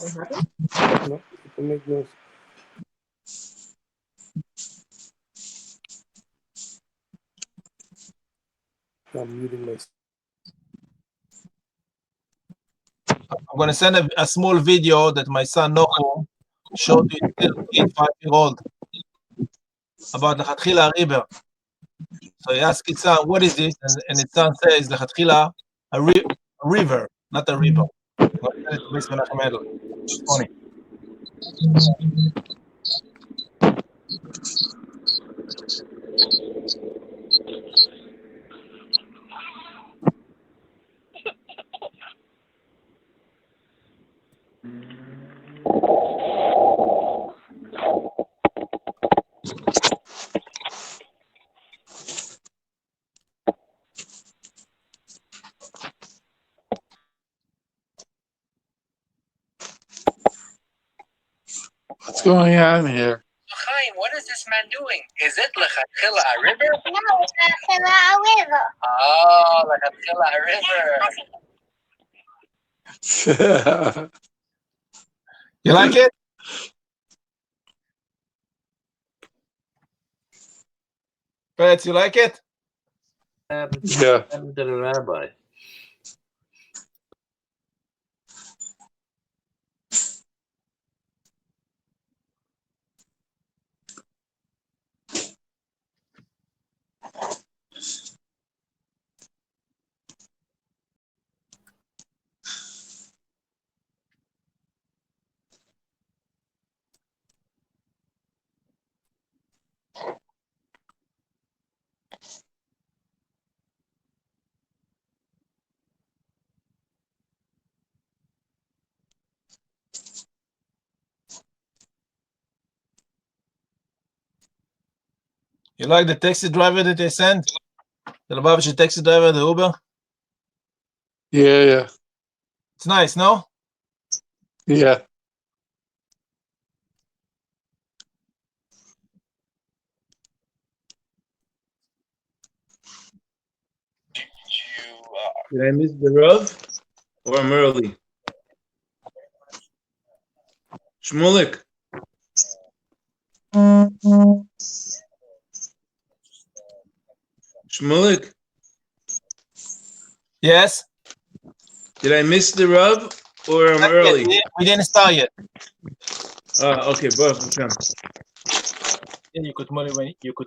No, you can make noise. I'm muting myself. I'm going to send a small video that my son Noho showed to his 5-year-old about Lechatchila river. So he asked his son, what is this? And his son says, Lechatchila, a river, not a river. It's funny. What's going on here? Chaim, what is this man doing? Is it Lechatchila a river? No, it's Lechatchila a river. Oh, Lechatchila a river. You like it? Fritz, you like it? Yeah. To the rabbi. You like the taxi driver that they sent? The Lubavitcher taxi driver, the Uber? Yeah. It's nice, no? Yeah. Did I miss the Rav? Or I'm early? Shmulik. Shmulik. Yes? Did I miss the Rav? Or I'm Not early? yet. We didn't start yet. Okay, Baruch Hashem. Yeah, you could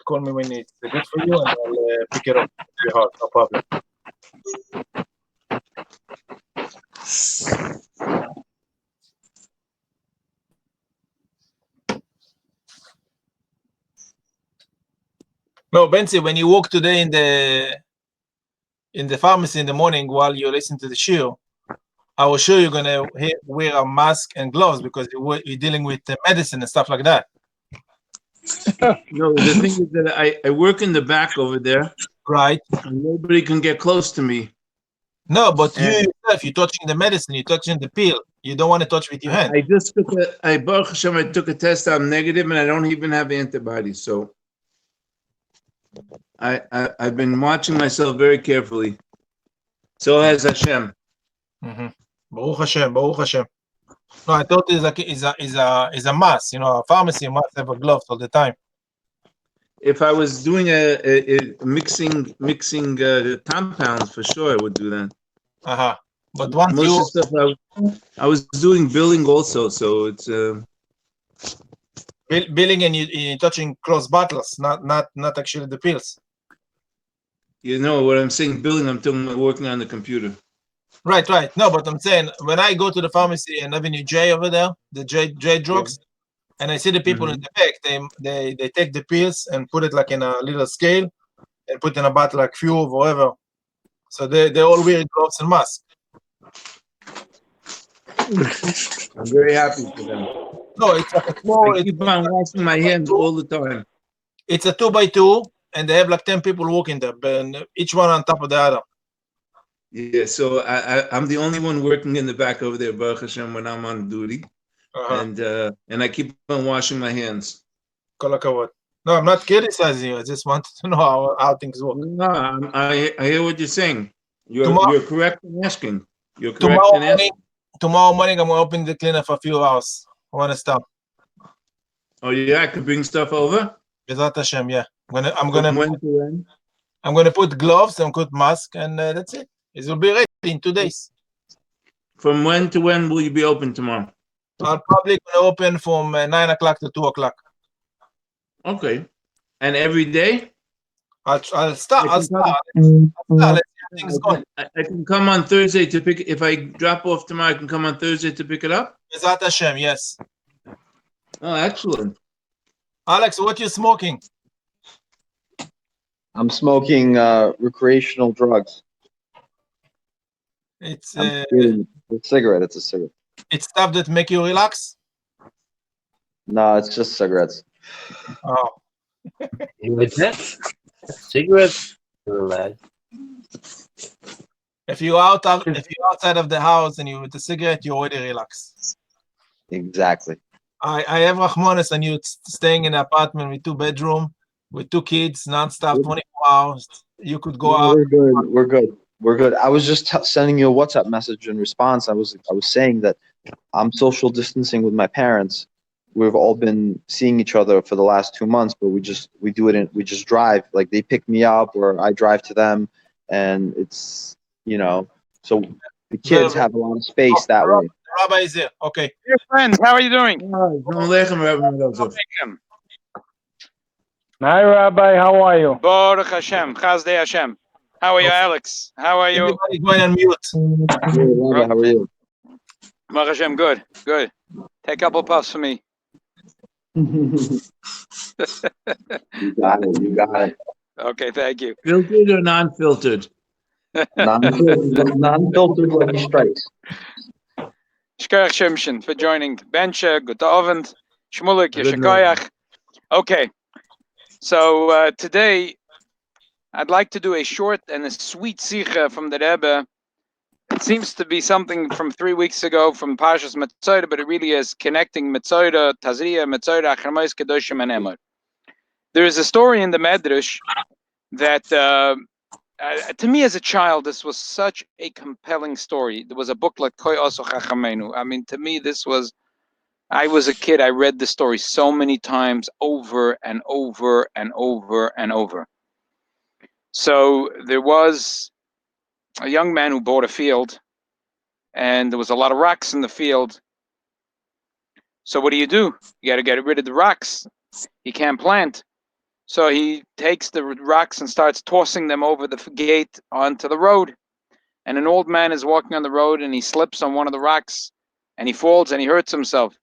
call me when it's good for you, and I'll pick it up in your heart. No problem. No, Benzi, when you walk today in the pharmacy in the morning while you listen to the shiur, I was sure you're gonna wear a mask and gloves because you're dealing with medicine and stuff like that. No, the thing is that I work in the back over there. Right. And nobody can get close to me. No, but you yourself, you're touching the medicine, you're touching the pill. You don't want to touch with your hand. I just took Baruch Hashem, I took a test. I'm negative, and I don't even have antibodies. So I've been watching myself very carefully. So has Hashem. Mm-hmm. Baruch Hashem, Baruch Hashem. No, I thought it's like is a must. You know, a pharmacy must have a gloves all the time. If I was doing a mixing compounds, for sure I would do that. Uh-huh. But once most of the stuff I was doing billing also, so it's billing and you're touching close bottles, not actually the pills. You know what I'm saying? Billing. I'm talking about working on the computer. Right. No, but I'm saying when I go to the pharmacy in Avenue J over there, the J drugs, and I see the people in the back, they take the pills and put it like in a little scale and put in a bottle like few or whatever. So they all wear gloves and masks. I'm very happy for them. No, it's like a small. I keep on washing my hands all the time. It's a 2x2, and they have like 10 people working there, but each one on top of the other. Yeah, so I'm the only one working in the back over there, Baruch Hashem, when I'm on duty, and I keep on washing my hands. Kol hakavod. No, I'm not criticizing you. I just wanted to know how things work. No, I hear what you're saying. You're correct in asking. You're correct Tomorrow in asking. tomorrow morning I'm going to open the cleaner for a few hours. I want to stop. Oh yeah, I could bring stuff over. Bezrat Hashem, yeah. From when to when? I'm going to put gloves and put mask, and that's it. It will be ready in 2 days. From when to when will you be open tomorrow? I'll probably open from 9 o'clock to 2 o'clock. Okay. And every day? I'll start. Let's see how things go. I can come on Thursday to pick. If I drop off tomorrow, I can come on Thursday to pick it up. Bezrat Hashem, yes. Oh, excellent. Alex, what you smoking? I'm smoking recreational drugs. It's I'm doing a cigarette. It's a cigarette. it's stuff that make you relax. No, it's just cigarettes. Oh, With that, cigarettes, relax. if you're outside of the house and you with a cigarette, you already relax. Exactly. I have Rahmanis and you staying in an apartment with 2 bedrooms with 2 kids, non-stop, 24 hours. You could go No, out. we're good. We're good. We're good. I was just sending you a WhatsApp message in response. I was saying that I'm social distancing with my parents. We've all been seeing each other for the last 2 months, but we just drive. Like they pick me up or I drive to them, and it's so the kids have a lot of space that way. Rabbi is here. Okay. Dear friends, how are you doing? Hi, Rabbi. How are you? Baruch Hashem, Chazdei Hashem. How are you, Alex? How are you? Everybody going on mute. Hey, Rabbi, how are you? Baruch Hashem, good, good. Take a couple puffs for me. You got it. You got it. Okay, thank you. Filtered or non-filtered? Non-filtered Lucky Strikes. Shkoyach Shimshon for joining. Bencha, good Abend. Shmulik, Yeshikoyach. Okay, so today I'd like to do a short and a sweet Sicha from the Rebbe. It seems to be something from 3 weeks ago from Pashas Metzora, but it really is connecting Metzora, Tazria, Metzora, Achramais, Kedoshim, and Emor. There is a story in the Medrash that, to me as a child, this was such a compelling story. There was a booklet, Koi Oso Chachamenu. I mean, to me, I was a kid, I read the story so many times, over and over and over and over. So there was a young man who bought a field, and there was a lot of rocks in the field. So what do? You got to get rid of the rocks. He can't plant. So he takes the rocks and starts tossing them over the gate onto the road. And an old man is walking on the road, and he slips on one of the rocks, and he falls and he hurts himself.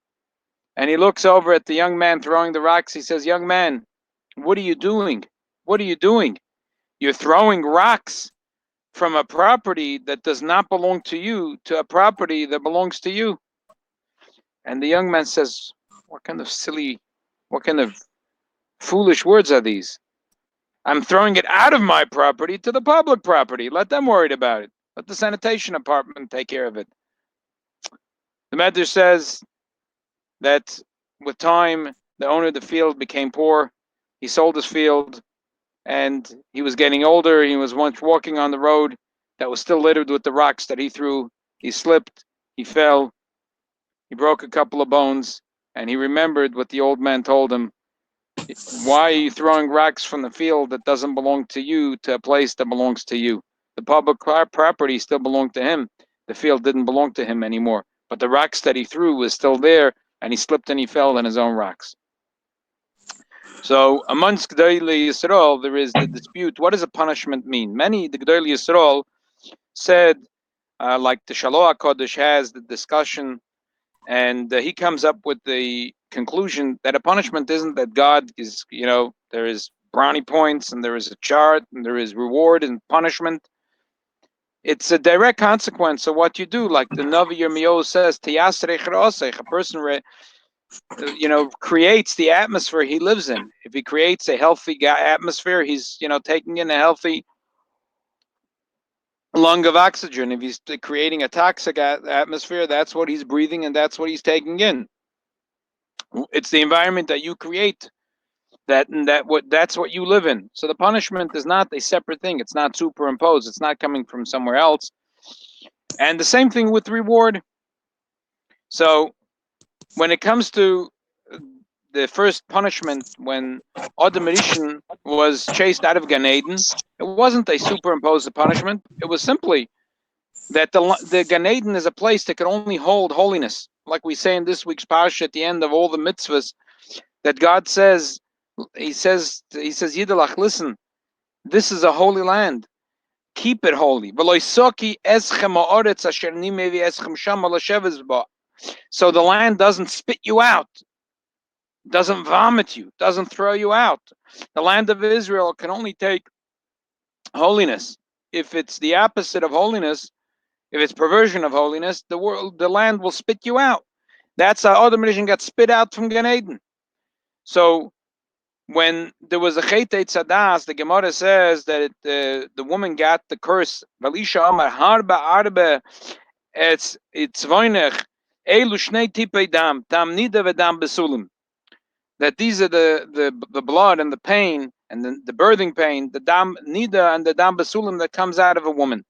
And he looks over at the young man throwing the rocks. He says, "Young man, what are you doing? What are you doing? You're throwing rocks from a property that does not belong to you to a property that belongs to you." And the young man says, what kind of foolish words are these? I'm throwing it out of my property to the public property. Let them worry about it. Let the sanitation department take care of it. The Medrash says that with time, the owner of the field became poor. He sold his field, and he was getting older. He was once walking on the road that was still littered with the rocks that he threw. He slipped, he fell, he broke a couple of bones, and he remembered what the old man told him. Why are you throwing rocks from the field that doesn't belong to you to a place that belongs to you? The public property still belonged to him. The field didn't belong to him anymore. But the rocks that he threw was still there, and he slipped and he fell in his own rocks. So amongst Gedolei Yisrael, there is the dispute. What does a punishment mean? Many, the Gedolei Yisrael said, like the Shaloah Kodesh has the discussion, and he comes up with the conclusion that a punishment isn't that God is, there is brownie points and there is a chart and there is reward and punishment. It's a direct consequence of what you do. Like the Navi Yirmiyahu says, a person creates the atmosphere he lives in. If he creates a healthy atmosphere, he's, taking in a healthy lung of oxygen. If he's creating a toxic atmosphere, that's what he's breathing and that's what he's taking in. It's the environment that you create, that's what you live in. So the punishment is not a separate thing. It's not superimposed. It's not coming from somewhere else. And the same thing with reward. So when it comes to the first punishment, when Adam Rishon was chased out of Gan Eden, it wasn't a superimposed punishment. It was simply that the Gan Eden is a place that can only hold holiness. Like we say in this week's Parsha at the end of all the mitzvahs, that God says, He says, Yiddelach, listen, this is a holy land. Keep it holy. So the land doesn't spit you out, doesn't vomit you, doesn't throw you out. The land of Israel can only take holiness. If it's the opposite of holiness, if it's perversion of holiness, the land will spit you out. That's how Adam Rishon got spit out from Gan Eden. So when there was a Chetei Tzadas, the Gemara says that the woman got the curse. Valisha Amar Harba Arbe Etz Voinech Elu Shnei Tipei Dam Dam Nida Vedam Besulim. That these are the blood and the pain and the birthing pain, the Dam Nida and the Dam Besulim that comes out of a woman.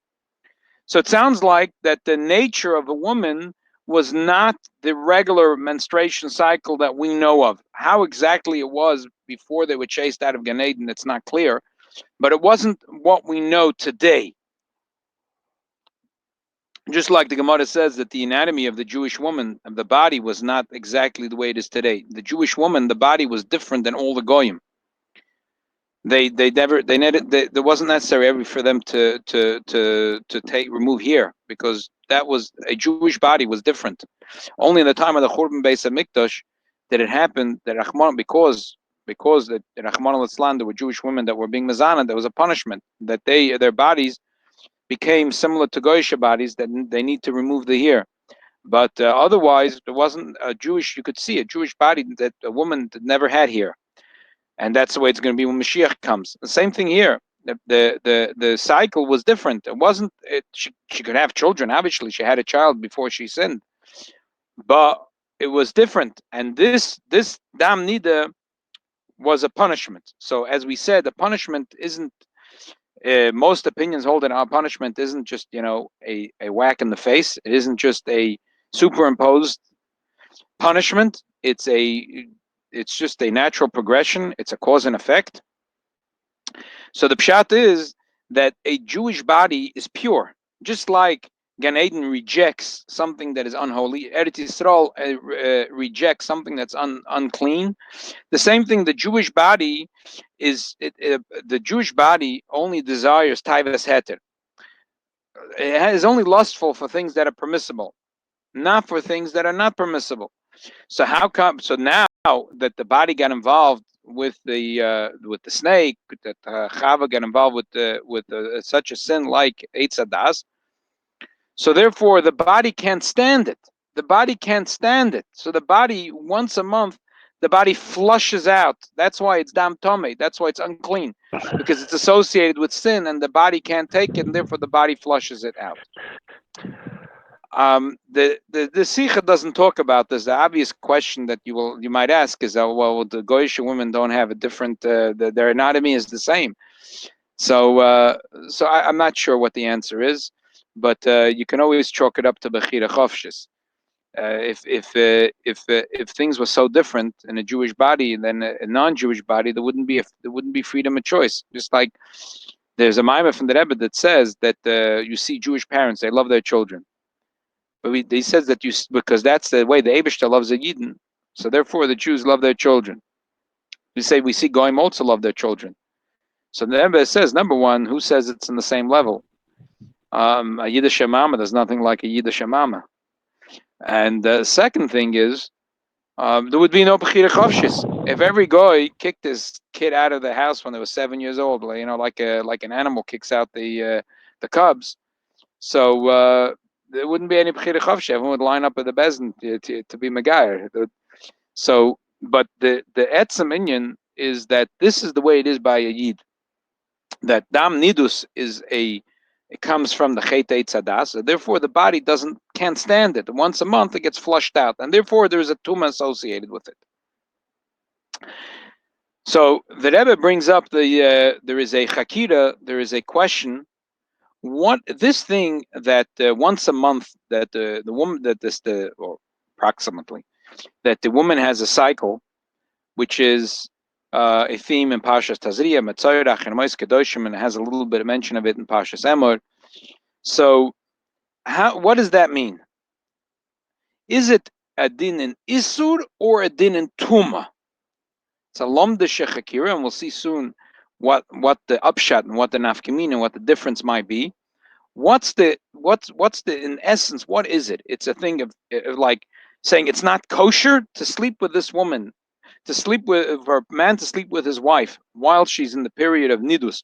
So it sounds like that the nature of a woman was not the regular menstruation cycle that we know of. How exactly it was before they were chased out of Gan Eden, it's not clear, but it wasn't what we know today. Just like the Gemara says that the anatomy of the Jewish woman, of the body, was not exactly the way it is today. The Jewish woman, the body was different than all the Goyim. There wasn't necessary for them to remove hair, because that was a Jewish body was different. Only in the time of the Churban Beis HaMikdash did it happen that because the Rahman al-Islam, there were Jewish women that were being mezana, there was a punishment that their bodies became similar to Goyish bodies, that they need to remove the hair. But otherwise, there wasn't a Jewish. You could see a Jewish body that a woman that never had hair. And that's the way it's going to be when Mashiach comes. The same thing here. The cycle was different. It wasn't. She could have children. Obviously, she had a child before she sinned, but it was different. And this dam nida was a punishment. So as we said, the punishment isn't. Most opinions hold that our punishment isn't just a whack in the face. It isn't just a superimposed punishment. It's just a natural progression. It's a cause and effect. So the pshat is that a Jewish body is pure, just like Gan Eden rejects something that is unholy. Eretz Yisrael rejects something that's unclean. The same thing. The Jewish body the Jewish body only desires taivas heter. It is only lustful for things that are permissible, not for things that are not permissible. So how come? So now that the body got involved with the snake, that Chava got involved with such a sin like Eitz Hadas, so therefore the body can't stand it. The body can't stand it. So the body, once a month, the body flushes out. That's why it's dam tomei. That's why it's unclean, because it's associated with sin, and the body can't take it, and therefore the body flushes it out. The Sikha doesn't talk about this. The obvious question that you might ask is, well, the Goyish women don't have a different. Their anatomy is the same. So I'm not sure what the answer is, but you can always chalk it up to Bechira Chovshis. If things were so different in a Jewish body than a non-Jewish body, there wouldn't be freedom of choice. Just like there's a Maimah from the Rebbe that says that you see Jewish parents, they love their children. But he says that because that's the way the Eibishter loves a Yidden, so therefore the Jews love their children. We see Goyim also love their children. So the Rebbe says, number one, who says it's in the same level? A Yiddish mama, there's nothing like a Yiddish mama. And the second thing is, there would be no Bechira Chovshis. If every Goy kicked his kid out of the house when they were 7 years old, like an animal kicks out the cubs, so there wouldn't be any Bechira Chovshis. Everyone would line up at the Bezdin to be Megayer. So, but the Etzem Inyan is that this is the way it is by a Yid. That Dam Nidus it comes from the Chetei Tzadas, so therefore the body can't stand it. Once a month it gets flushed out, and therefore there is a tumah associated with it. So the Rebbe brings up there is a Chakira, there is a question. What this thing that once a month that the woman or approximately, that the woman has a cycle, which is a theme in Pashas Tazria, Metzora, and Mois Kedoshim, and it has a little bit of mention of it in Pashas Emor. So, what does that mean? Is it a din in Isur or a din in Tuma? It's a lomdeshe chakira, and we'll see soon what the upshot and what the nafkamina and what the difference might be. What's the in essence? What is it? It's a thing of like saying it's not kosher to sleep with this woman, to sleep with for a man to sleep with his wife while she's in the period of nidus.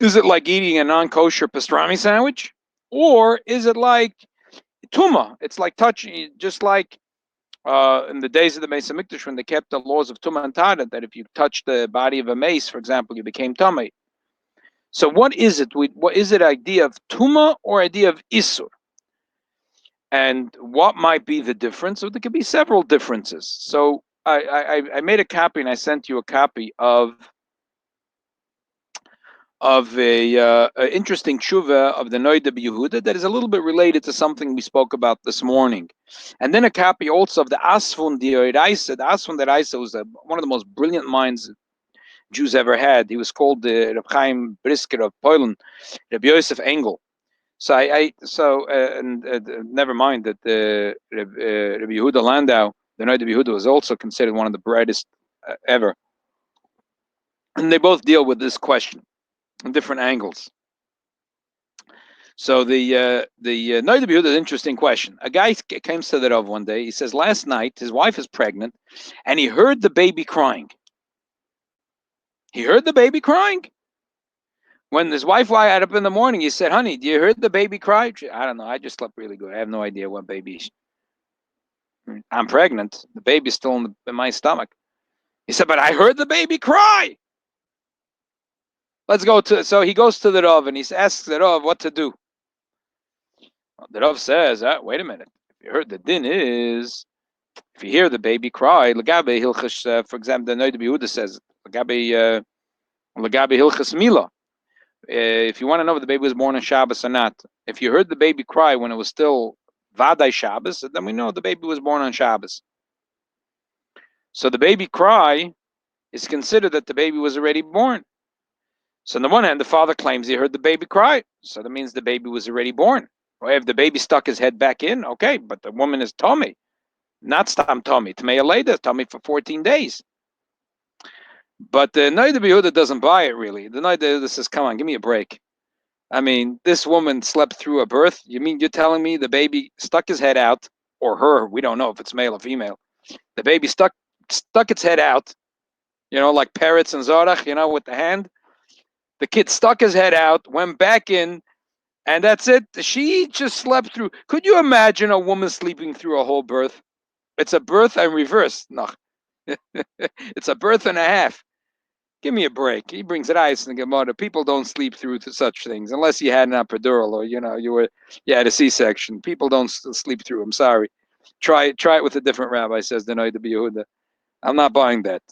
Is it like eating a non-kosher pastrami sandwich, or is it like tuma? It's like touching, just like in the days of the Beis Hamikdash when they kept the laws of tuma and tada, that if you touch the body of a mace, for example, you became tamei. So what is it? What is it? Idea of tuma or idea of isur? And what might be the difference? Or there could be several differences. So I made a copy and I sent you a copy of a interesting tshuva of the Noida Yehuda that is a little bit related to something we spoke about this morning, and then a copy also of the Asfun Dioiraisa. The Asfun Dioiraisa was one of the most brilliant minds Jews ever had. He was called the Reb Chaim Brisker of Poland, Rabbi Yosef Engel. So never mind that the Rabbi Yehuda Landau, the Noida Yehuda, was also considered one of the brightest ever, and they both deal with this question in different angles. So the Noida Yehuda is an interesting question. A guy came to the Rav one day. He says last night his wife is pregnant, and he heard the baby crying. He heard the baby crying. When his wife got up in the morning, he said, "Honey, do you hear the baby cry?" She, I don't know. I just slept really good. I have no idea what baby. I'm pregnant. The baby's still in my stomach. He said, "But I heard the baby cry." Let's go to. So he goes to the Rav and he asks the Rav what to do. The Rav says, "Wait a minute. If you heard the din is, if you hear the baby cry, Lagabe Hilchas, for example, the Noida Yehuda says, Lagabe Hilchas Mila. If you want to know if the baby was born on Shabbos or not, if you heard the baby cry when it was still Vaday Shabbos, then we know the baby was born on Shabbos. So the baby cry is considered that the baby was already born. So on the one hand, the father claims he heard the baby cry, so that means the baby was already born. Or if the baby stuck his head back in, okay, but the woman is tummy, not stam tummy. Tmei later, tummy for 14 days. But the Noida Yehuda doesn't buy it really. The Noida Yehuda says, "Come on, give me a break. I mean, this woman slept through a birth. You mean you're telling me the baby stuck his head out, or her? We don't know if it's male or female. The baby stuck its head out, like parrots and Zorach, with the hand. The kid stuck his head out, went back in, and that's it. She just slept through. Could you imagine a woman sleeping through a whole birth? It's a birth and reverse. No, it's a birth and a half. Give me a break." He brings it ice in the Gemara. People don't sleep through to such things unless you had an epidural or you had a C-section. People don't sleep through. I'm sorry. Try it with a different rabbi, says the Noida Yehuda. I'm not buying that.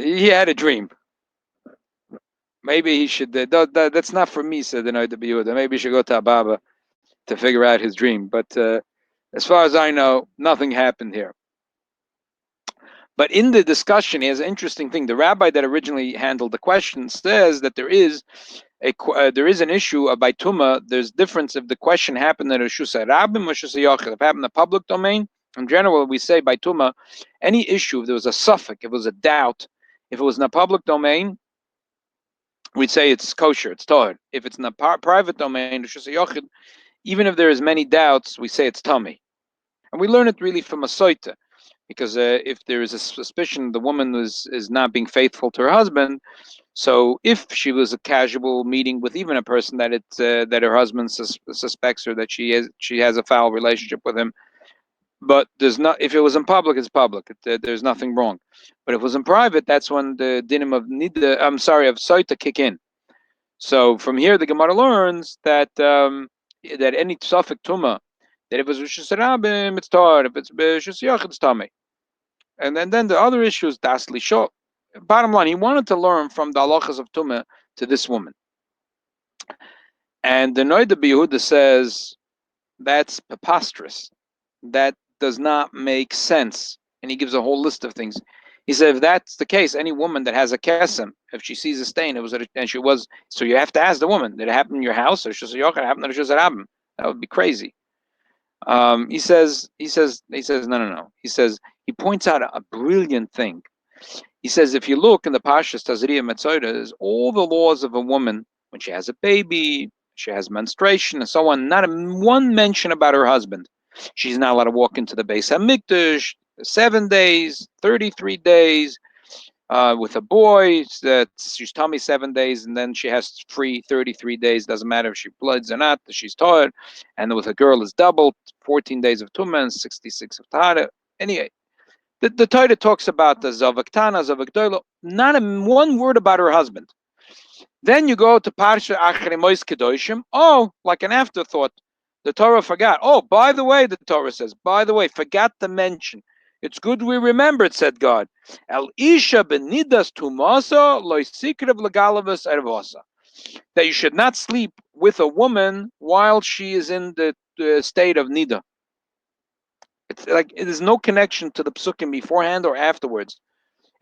He had a dream. Maybe he should. That's not for me, said the Noida Yehuda. Maybe he should go to Ababa to figure out his dream. But as far as I know, nothing happened here. But in the discussion, he has an interesting thing. The rabbi that originally handled the question says that there is an issue of by Tuma. There's difference if the question happened in Reshus Rabim or Reshus Yochid. If it happened in the public domain, in general, we say by Tuma, any issue, if there was a suffix, if it was a doubt, if it was in the public domain, we'd say it's kosher, it's tahor. If it's in the private domain, Reshus Yochid, even if there is many doubts, we say it's tummy. And we learn it really from a soita. Because if there is a suspicion the woman is not being faithful to her husband, so if she was a casual meeting with even a person that that her husband suspects her that she has a foul relationship with him, but there's not. If it was in public, it's public. There's nothing wrong. But if it was in private, that's when the dinim of soita kick in. So from here, the Gemara learns that that any suffix tuma, that if it's Reshus Rabim, it's tar. If it's Reshus Yochid, it's tamei. And then the other issue is das lisho. Bottom line, he wanted to learn from the halachas of Tumah to this woman. And the Noida Yehuda says that's preposterous. that does not make sense. And he gives a whole list of things. He said, if that's the case, any woman that has a kesem, if she sees a stain, so you have to ask the woman, did it happen in your house, or should it happen, or should it happen? That would be crazy. He says, no. He says, he points out a brilliant thing. He says, if you look in the Pashas Tazria Metzora, there's all the laws of a woman when she has a baby, she has menstruation, and so on. Not one mention about her husband. She's not allowed to walk into the Beis Hamikdash 7 days, 33 days. With a boy, she's tummy 7 days, and then she has free 33 days. Doesn't matter if she bloods or not. She's tired. And with a girl, is doubled 14 days of Tumah and 66 of Tahara. Anyway, the Torah talks about the Zavaktana, Zavakdoilo, not one word about her husband. Then you go to Parsha Achrei Mois Kedoshim. Oh, like an afterthought, the Torah forgot. Oh, by the way, the Torah says, by the way, forgot to mention. It's good we remembered, said God. El Isha benidas tumasa loisikrev legalavas ervosa. That you should not sleep with a woman while she is in the state of nida. It's like there's no connection to the psukim beforehand or afterwards.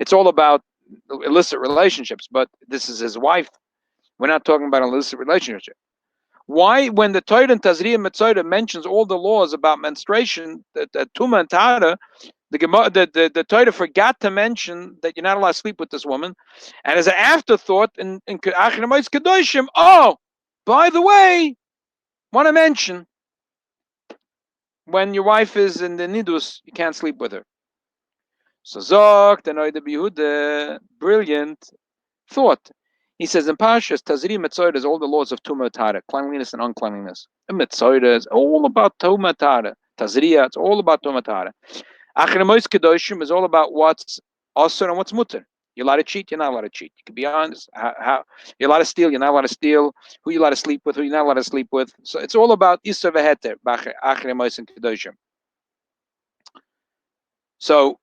It's all about illicit relationships, but this is his wife. We're not talking about an illicit relationship. Why, when the Torah and Tazria Metzora mentions all the laws about menstruation, the Tumah and Tahara, the Torah forgot to mention that you're not allowed to sleep with this woman, and as an afterthought in Achrei Mois Kedoshim, oh, by the way, want to mention when your wife is in the nidus, you can't sleep with her. So Zok, the Noida Bihuda, brilliant thought. He says in Pashas, Tazri Metzora is all the laws of Tumah Tahara, cleanliness and uncleanliness. And Metzora is all about Tumah Tahara. Tazriya, it's all about Tumah Tahara. Achrei Mois Kedoshim is all about what's asur and what's mutter. You're allowed to cheat, you're not allowed to cheat. You can be honest. How you're allowed to steal, you're not allowed to steal. Who you're allowed to sleep with, who you're not allowed to sleep with. So it's all about isur v'heter, Achrei Mois Kedoshim. So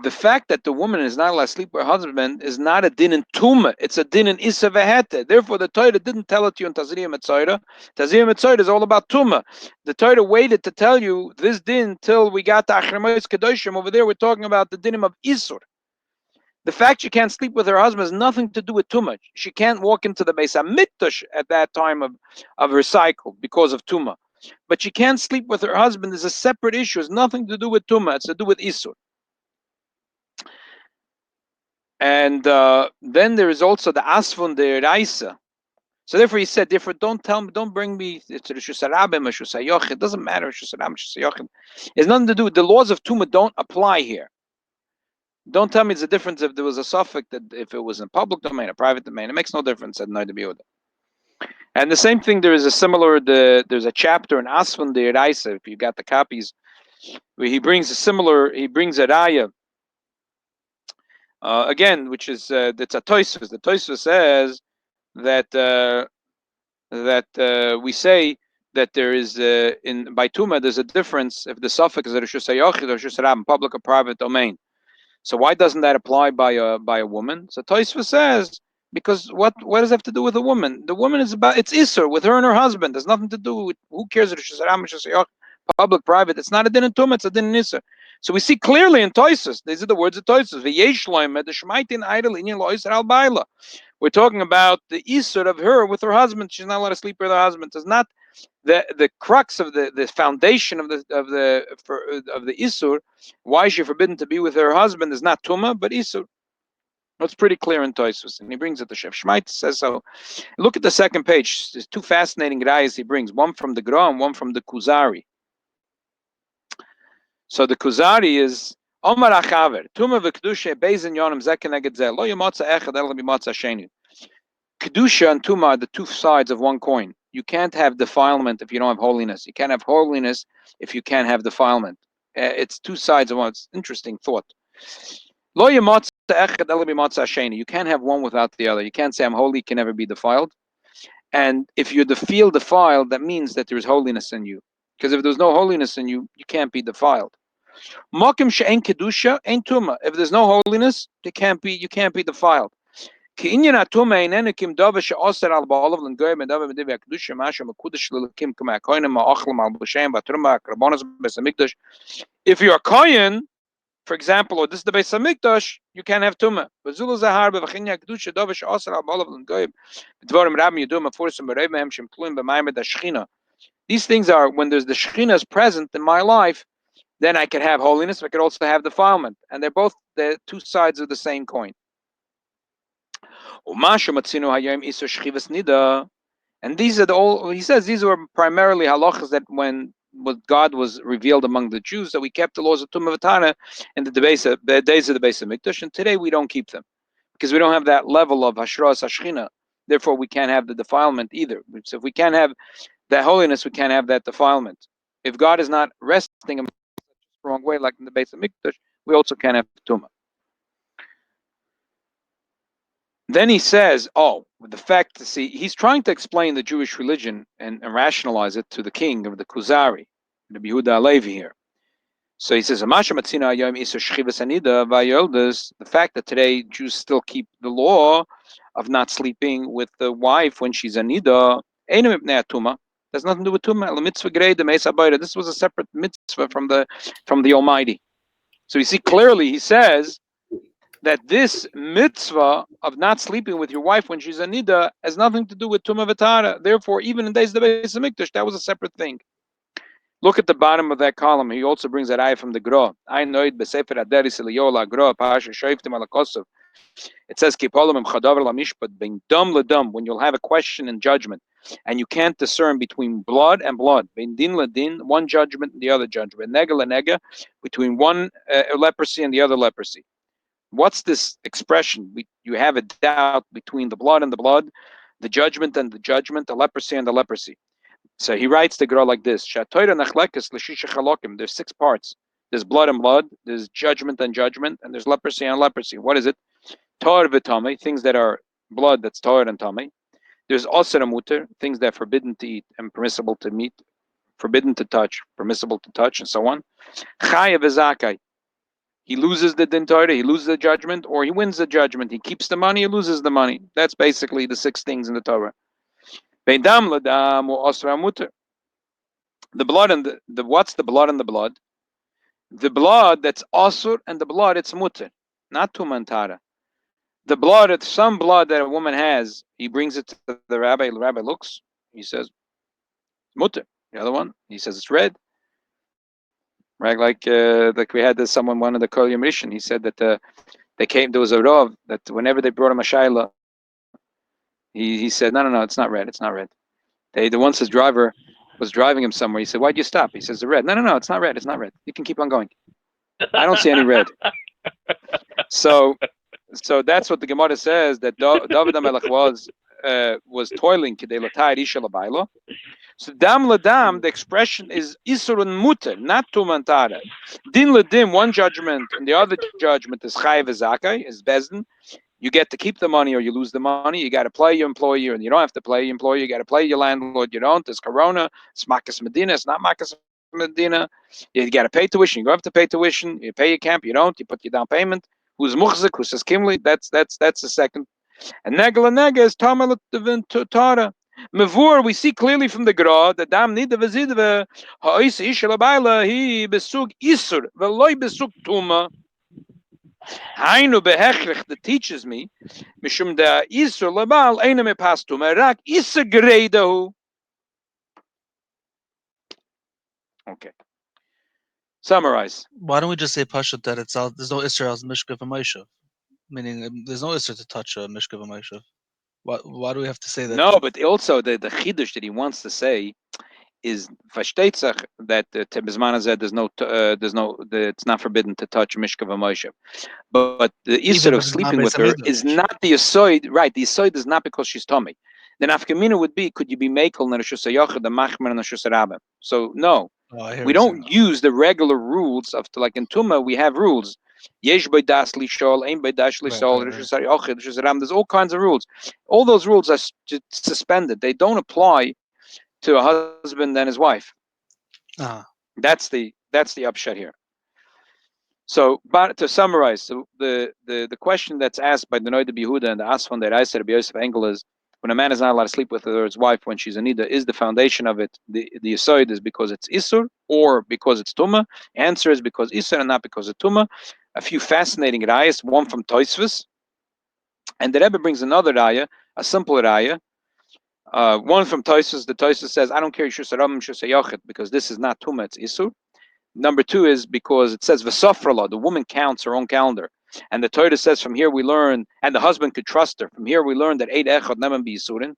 the fact that the woman is not allowed to sleep with her husband is not a din in tumah; it's a din in isur v'heter. Therefore, the Torah didn't tell it to you in Tazria Metzora. Tazria Metzora is all about tumah. The Torah waited to tell you this din till we got to Achrei Mois Kedoshim. Over there, we're talking about the dinim of isur. The fact she can't sleep with her husband has nothing to do with tumah. She can't walk into the Beis Hamikdash at that time of her cycle because of tumah. But she can't sleep with her husband is a separate issue. It's nothing to do with tumah. It's to do with isur. And then there is also the asfun de Raisa. So therefore he said, therefore don't bring me to the Shusarabim or Shusayochid. It doesn't matter, Shusarabim, Shusayochid. It's nothing to do with the laws of Tumah don't apply here. Don't tell me it's a difference if there was a suffix that if it was in public domain or private domain. It makes no difference, said Noida Bihuda. And the same thing, there is a similar, there's a chapter in Asfun de Raisa, if you got the copies, where he brings a raya. Again, which is that's a Tosfos. The Tosfos says that we say that there is by Tumah there's a difference if the suffix is a Rishus HaYochid or Rishus HaRabim, public or private domain. So why doesn't that apply by a woman? So Tosfos says because what does it have to do with a woman? The woman is about it's isur with her and her husband. There's nothing to do with who cares if Rishus HaRabim, Rishus HaYochid, public, private. It's not a din in Tumah, it's a din in isur. So we see clearly in Tosfos, these are the words of Tosfos. We're talking about the isur of her with her husband. She's not allowed to sleep with her husband. It's not the crux of the foundation of the isur. Why is she forbidden to be with her husband is not tumah but isur. That's pretty clear in Tosfos, and he brings it to Shef Shmait says so. Look at the second page. There's two fascinating rayas he brings. One from the Gra and one from the Kuzari. So the Kuzari is Omar Achaver Tumah v'kedusha beizin yonim zeh keneged zeh lo yimotza echad ela b'motza sheni. Kedusha and Tumah are the two sides of one coin. You can't have defilement if you don't have holiness. You can't have holiness if you can't have defilement. It's two sides of one. It's interesting thought. Lo yimotza echad ela b'motza sheni. You can't have one without the other. You can't say I'm holy, can never be defiled. And if you feel defiled, that means that there is holiness in you. Because if there's no holiness in you, you can't be defiled. Mokim she'en kedusha, ein tumah. If there's no holiness, you can't be defiled. כעניין הטומאה איננו כמדובר שאוסר על בעליו לנגוע מדבר מדבר הקדושה משהו מקודש ללקים כמו הכהנים האוכלים על בשם והתרומה הקרבנות בבית המקדש. If you're a kohen, for example, or this is the Beis Hamikdash, you can't have tumah. But Zulu Zahar b'vachinja kedusha davar she'asar al ba'alav l'ngoyim b'dvarim rabim yudum afurim b'reibem shemtluim b'mayim b'dashchina. These things are when there's the Shechina is present in my life, then I can have holiness. I could also have defilement, and they're both the two sides of the same coin. And these are the all. He says these were primarily halachas that when God was revealed among the Jews, that we kept the laws of Tumah V'Tana in the days of the Beis Hamikdash, and today we don't keep them because we don't have that level of Hashras Hashchina. Therefore, we can't have the defilement either. So if we can't have that holiness, we can't have that defilement. If God is not resting in a strong way, like in the Beis Hamikdash, we also can't have Tumah. Then he says, the fact, see, he's trying to explain the Jewish religion and rationalize it to the king of the Kuzari, the Yehuda Halevi here. So he says, the fact that today Jews still keep the law of not sleeping with the wife when she's anida, there's nothing to do with tumah. This was a separate mitzvah from the Almighty. So you see clearly, he says that this mitzvah of not sleeping with your wife when she's anida has nothing to do with tumah v'tara. Therefore, even in days of the Beis Hamikdash, that was a separate thing. Look at the bottom of that column. He also brings that ayah from the Gra. I know it besefer aderis eliyola Gra pasha shoiftim alakosov. It says kipolam chadavar lamishpat being dumb ledum when you'll have a question in judgment and you can't discern between blood and blood. Bein din ledin, one judgment and the other judgment. Nega lenega, between one leprosy and the other leprosy. What's this expression? You have a doubt between the blood and the blood, the judgment and the judgment, the leprosy and the leprosy. So he writes the Gra like this: there's 6 parts. There's blood and blood, there's judgment and judgment, and there's leprosy and leprosy. What is it? Tor v'tamei, things that are blood, that's tor and tamei. There's osir and muter, things that are forbidden to eat and permissible to meet, forbidden to touch, permissible to touch, and so on. Chaya v'zakai. He loses the din Torah, he loses the judgment, or he wins the judgment. He keeps the money, he loses the money. That's basically the 6 things in the Torah. The blood and the what's the blood and the blood? The blood that's asur and the blood it's mutter, not tumantara. The blood, it's some blood that a woman has, he brings it to the rabbi. The rabbi looks, he says, mutter. The other one, he says it's red. Right, like we had this someone, one of the Kol Yom Rishon, he said that there was a Rav that whenever they brought him a shayla, he said, no, it's not red, it's not red. The once his driver was driving him somewhere, he said, why'd you stop? He says, the red. No, it's not red, it's not red. You can keep on going. I don't see any red. So that's what the Gemara says, that David HaMelech was toiling k'dei latayir isha labaylo. So dam ladam, the expression is isur and muter, not tumantara. Din ladim, one judgment, and the other judgment is chayav v'zakai, is bezdin. You get to keep the money or you lose the money. You got to play your employer, and you don't have to play your employer. You got to play your landlord. You don't. It's Corona. It's Makas Medina. It's not Makas Medina. You got to pay tuition. You go have to pay tuition. You pay your camp. You don't. You put your down payment. Who's muchzik? Who says kimli? That's the second. And nega is tamal tara. Mevur, we see clearly from the Gra that dam nida v'zidve ha'is isha labayla he besug isur v'loy besug tuma. Hainu behechrich, that teaches me mishum da isur labal eina me pas tuma rak isur gereidahu. Okay. Summarize. Why don't we just say Pashut that it's out? There's no Isser as Mishka v'Moshev, meaning there's no Isser to touch a Mishka v'Moshev. Why do we have to say that? No, but also the chidush that he wants to say is vashtetzach that Tebizman said it's not forbidden to touch Mishka v'Moshev. But the Isser of sleeping with her is not the Yisoid, right? The Yisoid is not because she's tummy. The nafkamina would be, could you be mekel nereshus hayachid, the machmer nereshus rabim? So no, we don't use the regular rules of, like in Tumah we have rules. Yesh b'das lishol, ein b'das lishol, nereshus hayachid, nereshus rabim. There's all kinds of rules. All those rules are suspended. They don't apply to a husband and his wife. That's the upshot here. So, but to summarize, so the question that's asked by the Noida Yehuda and the Asfan that I said, Rabbi Yosef Engel, is when a man is not allowed to sleep with his wife when she's a nida, is the foundation of it, the yisoid is because it's isur or because it's tuma? Answer is because isur and not because of tuma. A few fascinating rayas, one from Tosfos, and the Rebbe brings another raya, a simple raya. One from Tosfos, the Tosfos says, I don't care, Shus Rabim, Shus Yochid, because this is not tuma, it's isur. Number two is because it says v'safrala, the woman counts her own calendar, and the Torah says from here we learn, and the husband could trust her. From here we learn that eid echad neman b'yisurin,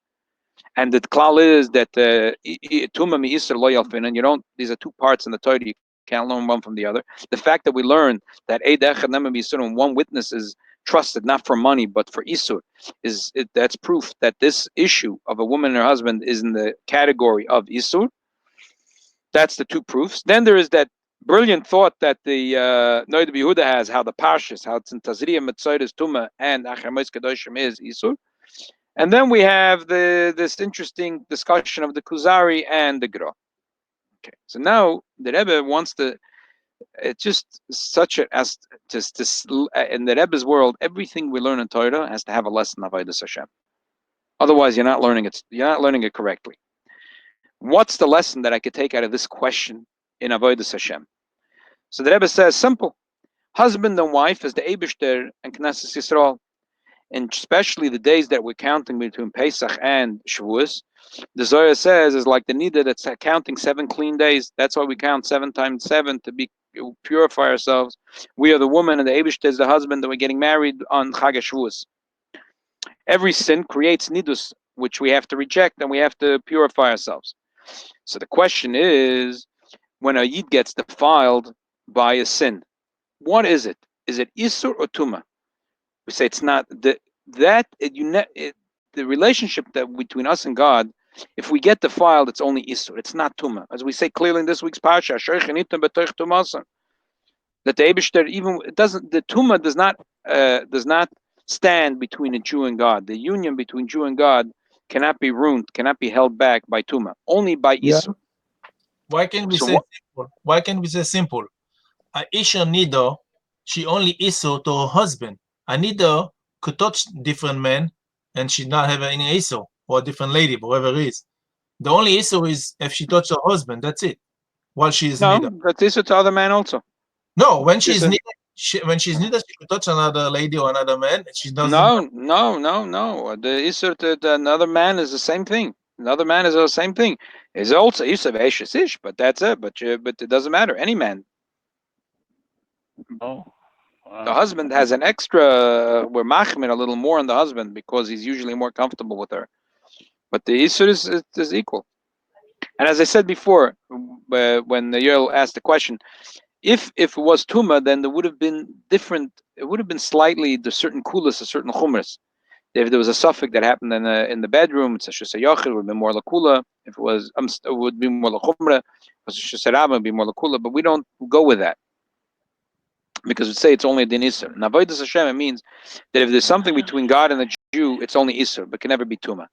and the klal is that tuma mi iser lo yalfin, and you don't. These are two parts in the Torah. You can't learn one from the other. The fact that we learn that eid echad neman b'yisurin, one witness is trusted not for money but for isur, that's proof that this issue of a woman and her husband is in the category of isur. That's the two proofs. Then there is that brilliant thought that the Noida Yehuda has, how the Parshas, how it's in Tazriya, Metzora is Tuma, and Acher Mois Kadoshim is Isur. And then we have this interesting discussion of the Kuzari and the Gra. Okay, so now the Rebbe wants to, it's just such a, as just in the Rebbe's world, everything we learn in Torah has to have a lesson of Avodas Hashem. Otherwise, you're not learning it correctly. What's the lesson that I could take out of this question in Avodas Hashem? So the Rebbe says, simple. Husband and wife is the Eibishter and Knesset Yisrael. And especially the days that we're counting between Pesach and Shavuos, the Zohar says is like the Nida that's counting 7 clean days. That's why we count 7 times 7 to purify ourselves. We are the woman and the Eibishter is the husband that we're getting married on Chag HaShavuos. Every sin creates Nidus, which we have to reject and we have to purify ourselves. So the question is, when a Yid gets defiled by a sin, what is it? Is it Isur or Tuma? We say it's not. The relationship that between us and God, if we get defiled, it's only Isur. It's not Tuma. As we say clearly in this week's Parsha, that the Eibishter, even it doesn't, the Tuma does not stand between a Jew and God. The union between Jew and God cannot be ruined, cannot be held back by Tuma, only by Isur. Why can't we say simple? Why can't we say simple? A Isha Nido, she only Isur to her husband. A Nido could touch different men and she not have any Isur, or a different lady, whoever it is. The only Isur is if she touched her husband, that's it. While she is Nido. No, that's Isur to other men also. No, when she's Nido, she could touch another lady or another man. She doesn't. No. The Isur to another man is the same thing. Another man is the same thing. It's also Isur Eishes Ish, but that's it. But it doesn't matter. Any man. Oh. Wow. The husband has an extra. We're machmir a little more on the husband because he's usually more comfortable with her. But the Isur is equal. And as I said before, when the Yoel asked the question, if it was Tuma, then there would have been different. It would have been slightly the certain kulas, a certain chumras. If there was a suffix that happened in the bedroom, it's a shusayachid, it would be more lakula. If it was, it would be more lakumra. If it was a shusarabah, it would be more lakula. But we don't go with that because we say it's only a din isur. Now, Avodas Hashem, it means that if there's something between God and the Jew, it's only isur, but can never be tuma.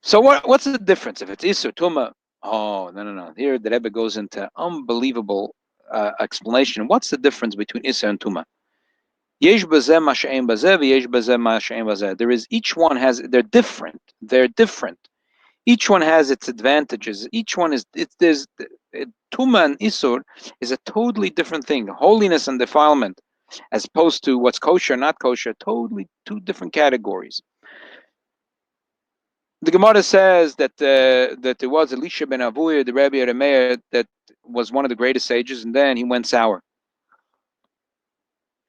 So what's the difference if it's isur tuma? Oh no. Here the Rebbe goes into unbelievable explanation. What's the difference between isur and tuma? There is, each one has, they're different. Each one has its advantages. Each one is, Tuma and Isur is a totally different thing. Holiness and defilement, as opposed to what's kosher, not kosher, totally two different categories. The Gemara says that there was Elisha ben Avuya, the Rabbi Yeremeah, that was one of the greatest sages, and then he went sour.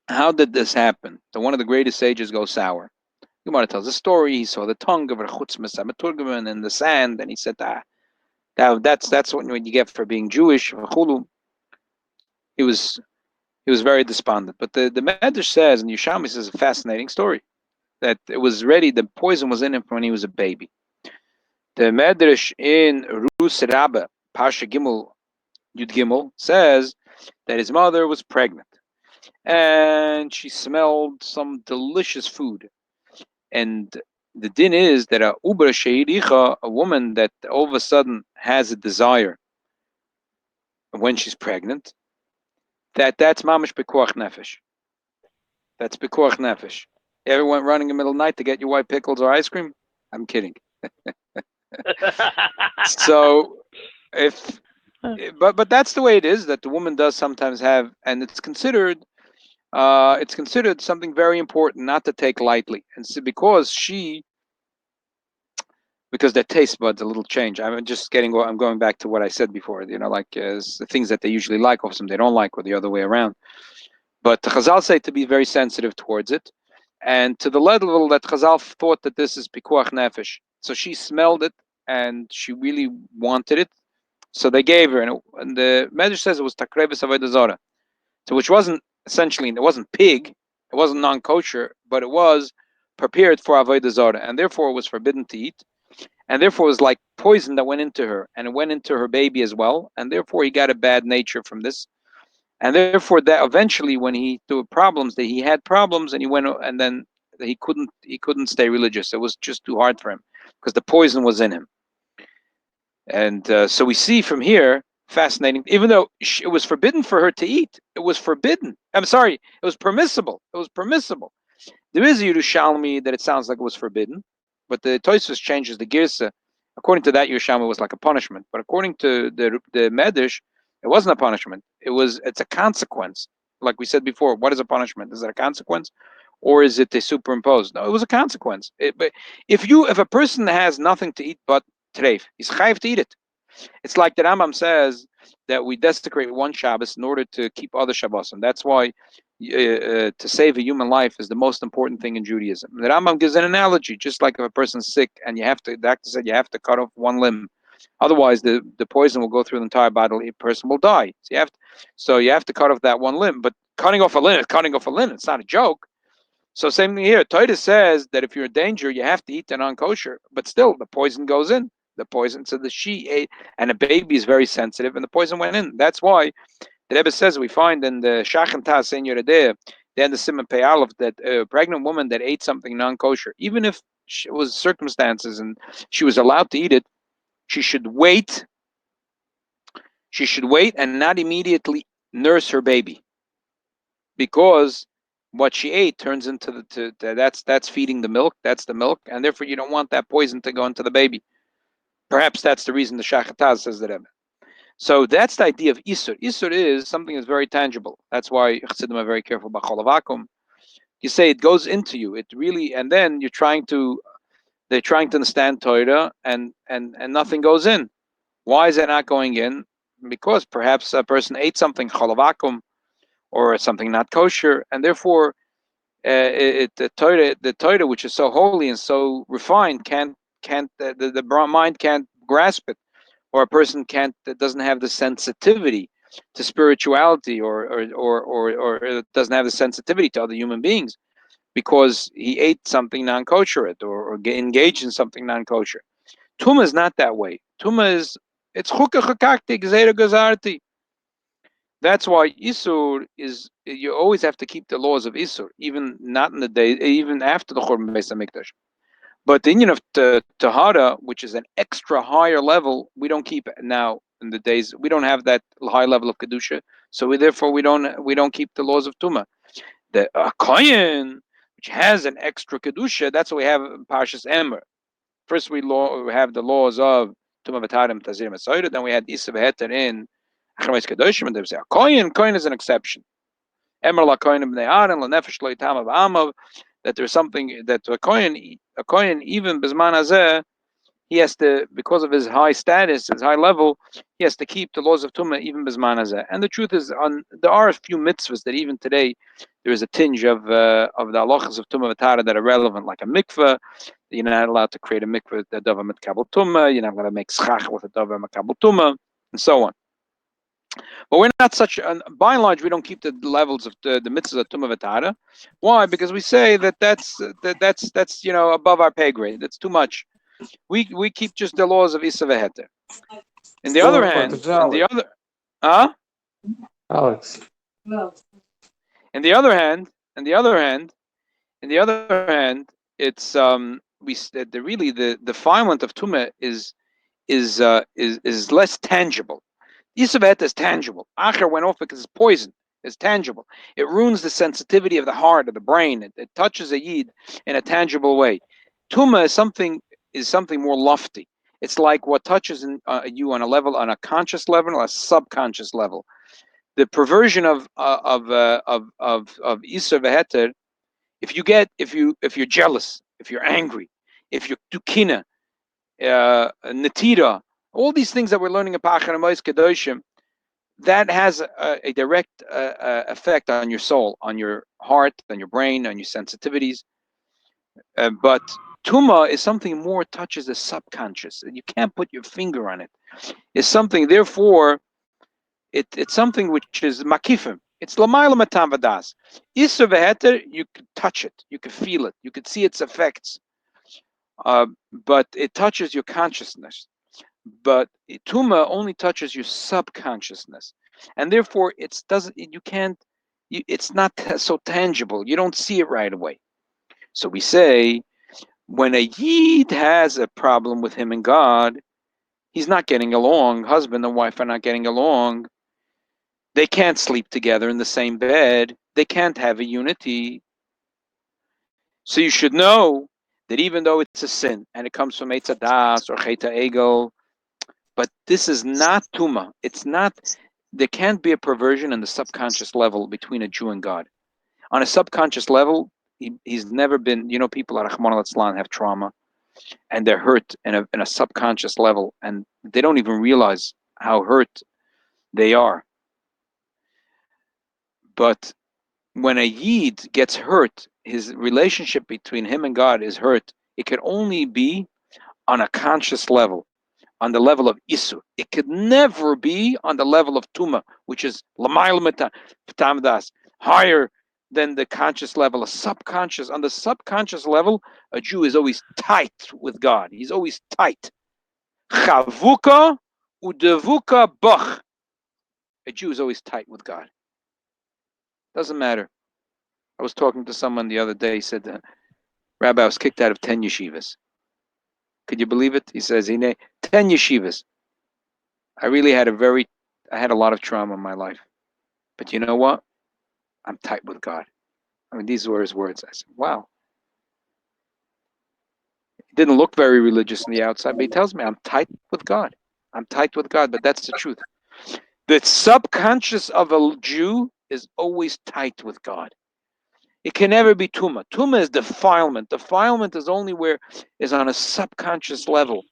How did this happen? That one of the greatest sages goes sour. The Gemara tells a story. He saw the tongue of Rechutz Mesameturgaman in the sand, and he said, that's what you get for being Jewish. He was very despondent. But the Medrash says, and Yerushalmi says, a fascinating story, that it was ready. The poison was in him when he was a baby. The Medrash in Rus Rabbah, Pasha Gimel, Yud Gimel, says that his mother was pregnant, and she smelled some delicious food. And the din is that a uber sheiricha, a woman that all of a sudden has a desire when she's pregnant, that's mamash pikuach nefesh. That's pikuach nefesh. You ever went running in the middle of the night to get your white pickles or ice cream? I'm kidding. So but that's the way it is, that the woman does sometimes have, and it's considered something very important not to take lightly, and so because their taste buds a little change. I'm going back to what I said before, like the things that they usually like, or some they don't like, or the other way around. But the Chazal say to be very sensitive towards it, and to the level that Chazal thought that this is pikuach nefesh. So she smelled it, and she really wanted it. So they gave her, and the Medrash says it was takreves avodah zarah. So which wasn't essentially, it wasn't pig, it wasn't non-kosher, but it was prepared for avodah zarah, and therefore it was forbidden to eat, and therefore it was like poison that went into her, and it went into her baby as well, and therefore he got a bad nature from this, and therefore that eventually when he had problems, and he went, and then he couldn't stay religious. It was just too hard for him because the poison was in him. And so we see from here, fascinating, even though it was forbidden for her to eat, it was forbidden. I'm sorry, it was permissible. It was permissible. There is a Yerushalmi that it sounds like it was forbidden, but the Tosfos changes the Girsa. According to that, Yerushalmi was like a punishment, but according to the Medrash, it wasn't a punishment. It's a consequence. Like we said before, what is a punishment? Is it a consequence, or is it a superimposed? No, it was a consequence. But if a person has nothing to eat but treif, he's chayiv to eat it. It's like the Rambam says that we desecrate one Shabbos in order to keep other Shabbos, and that's why to save a human life is the most important thing in Judaism. The Rambam gives an analogy, just like if a person's sick and the doctor said you have to cut off one limb, otherwise the poison will go through the entire body, the person will die. So you have to cut off that one limb, but cutting off a limb is cutting off a limb. It's not a joke. So same thing here. Titus says that if you're in danger, you have to eat the non-kosher, but still the poison goes in. The poison, so she ate, and the baby is very sensitive, and the poison went in. That's why the Rebbe says we find in the Shachan Tas in Yerideh, then the Simon Pei Aleph, that a pregnant woman that ate something non-kosher, even if it was circumstances and she was allowed to eat it, she should wait. She should wait and not immediately nurse her baby, because what she ate turns into that's feeding the milk. That's the milk, and therefore you don't want that poison to go into the baby. Perhaps that's the reason the Shachataz says the Rebbe. So that's the idea of Isur. Isur is something that's very tangible. That's why Chassidim are very careful about Cholavakum. You say it goes into you. It really, and then they're trying to understand Torah, and nothing goes in. Why is it not going in? Because perhaps a person ate something Cholavakum or something not kosher, and therefore the Torah, which is so holy and so refined, the mind can't grasp it, or a person doesn't have the sensitivity to spirituality, or doesn't have the sensitivity to other human beings, because he ate something non-kosher, or engaged in something non-kosher. Tumah is not that way. Tumah is, it's chukah chakakti gzeira gazarti. That's why Isur is, you always have to keep the laws of Isur, even not in the day, even after the Churban Beis HaMikdash. But the union of Tahara, which is an extra higher level, we don't keep now in the days. We don't have that high level of Kedusha, so therefore we don't keep the laws of Tumah. The Kohen, which has an extra Kedusha, that's what we have in Parshas Emer. First we have the laws of Tumah V'Tarim Tazir Metzora, then we had Isa V'Heter in Achremes Kedoshim, and they say Kohen is an exception. Emer la Kohen b'nei Aaron la nefesh lo yitama v'amav, that there's something that a Kohen even b'zman hazeh, he has to, because of his high status, his high level, he has to keep the laws of Tumah even b'zman hazeh. And the truth is, there are a few mitzvahs that even today there is a tinge of the halachas of Tumah V'Tara that are relevant, like a mikveh. You're not allowed to create a mikveh that davar mitkabel Tumah. You're not allowed to make schach with a davar mitkabel Tumah, and so on. But we're not such, by and large, we don't keep the levels of the mitzvahs of Tumah V'Tara. Why? Because we say that's above our pay grade. That's too much. We keep just the laws of Isa V'Heter. On the other hand, Alex. On the other hand, it's really the defilement of Tumah is less tangible. Isa V'Heter is tangible. Acher went off because it's poison. It's tangible. It ruins the sensitivity of the heart, of the brain. It touches a yid in a tangible way. Tumah is something more lofty. It's like what touches you on a level, on a conscious level, or a subconscious level. The perversion of Isur v'Heter. If you're jealous, if you're angry, if you're dukina, netira, all these things that we're learning in Pachar Mois Kedoshim, that has a direct effect on your soul, on your heart, on your brain, on your sensitivities. But Tumah is something more touches the subconscious. You can't put your finger on it. It's something, therefore, it's something which is makifim. It's lamayla matam vadas. Isur v'Heter, you could touch it, you could feel it, you could see its effects. But it touches your consciousness. But Tumah only touches your subconsciousness, and therefore it's not so tangible. You don't see it right away. So we say, when a yid has a problem with him and God, he's not getting along. Husband and wife are not getting along. They can't sleep together in the same bed. They can't have a unity. So you should know that even though it's a sin and it comes from Eitz Hadas or Chet HaEgel, but this is not Tumah. It's not. There can't be a perversion on the subconscious level between a Jew and God. On a subconscious level, he's never been. People at Rahman al-Islam have trauma, and they're hurt in a subconscious level, and they don't even realize how hurt they are. But when a yid gets hurt, his relationship between him and God is hurt. It can only be on a conscious level, on the level of Isur. It could never be on the level of Tumah, which is higher than the conscious level, a subconscious. On the subconscious level, a Jew is always tight with God. He's always tight. Chavuka udevuka bach. A Jew is always tight with God. Doesn't matter. I was talking to someone the other day. He said, Rabbi, I was kicked out of 10 yeshivas. Could you believe it? He says, 10 yeshivas. I had a lot of trauma in my life. But you know what? I'm tight with God. I mean, these were his words. I said, wow. He didn't look very religious on the outside, but he tells me I'm tight with God. I'm tight with God, but that's the truth. The subconscious of a Jew is always tight with God. It can never be Tumah. Tumah is defilement. Defilement is only is on a subconscious level.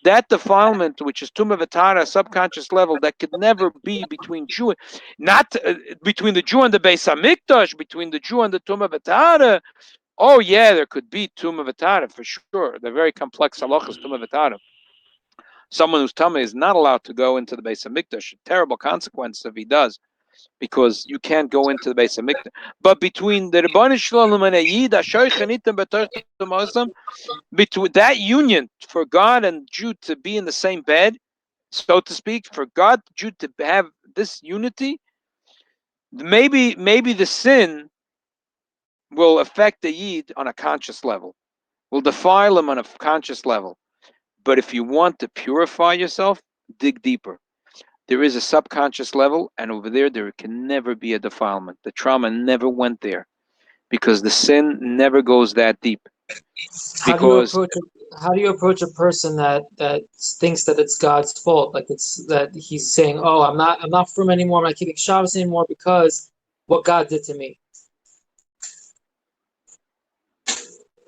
That defilement, which is Tumah v'Tara, subconscious level, that could never be between Jew, not between the Jew and the Beis Hamikdash, between the Jew and the Tumah v'Tara. Oh yeah, there could be Tumah v'Tara for sure. They're very complex halachas, Tumah v'Tara. Someone who's Tumah is not allowed to go into the Beis Hamikdash. Terrible consequence if he does, because you can't go into the Beis Hamikdash. But between the Rebbeinu Shalom and a Yid, between that union for God and Jew to be in the same bed, so to speak, for God, Jew to have this unity, maybe the sin will affect the Yid on a conscious level, will defile him on a conscious level. But if you want to purify yourself, dig deeper. There is a subconscious level, and over there can never be a defilement. The trauma never went there, because the sin never goes that deep. How do you approach a person that thinks that it's God's fault? Like it's that he's saying, "Oh, I'm not from anymore. I'm not keeping Shabbos anymore because what God did to me."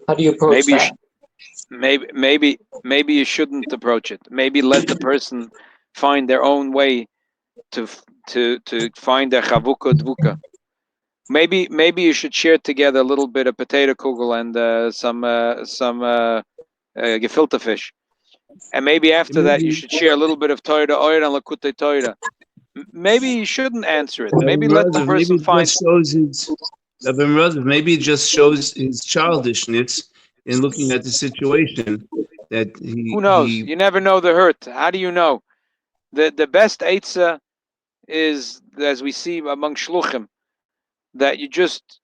How do you approach that? Maybe you shouldn't approach it. Maybe let the person find their own way to find their chavuka dvuka. Maybe you should share together a little bit of potato kugel and some gefilte fish, and maybe after that you should share a little bit of Torah oil and lakutei Torah. Maybe you shouldn't answer it. Maybe let the person find. Maybe it just shows his childishness in looking at the situation. That Who knows? You never know the hurt. How do you know? The best eitzah is, as we see among shluchim, that you just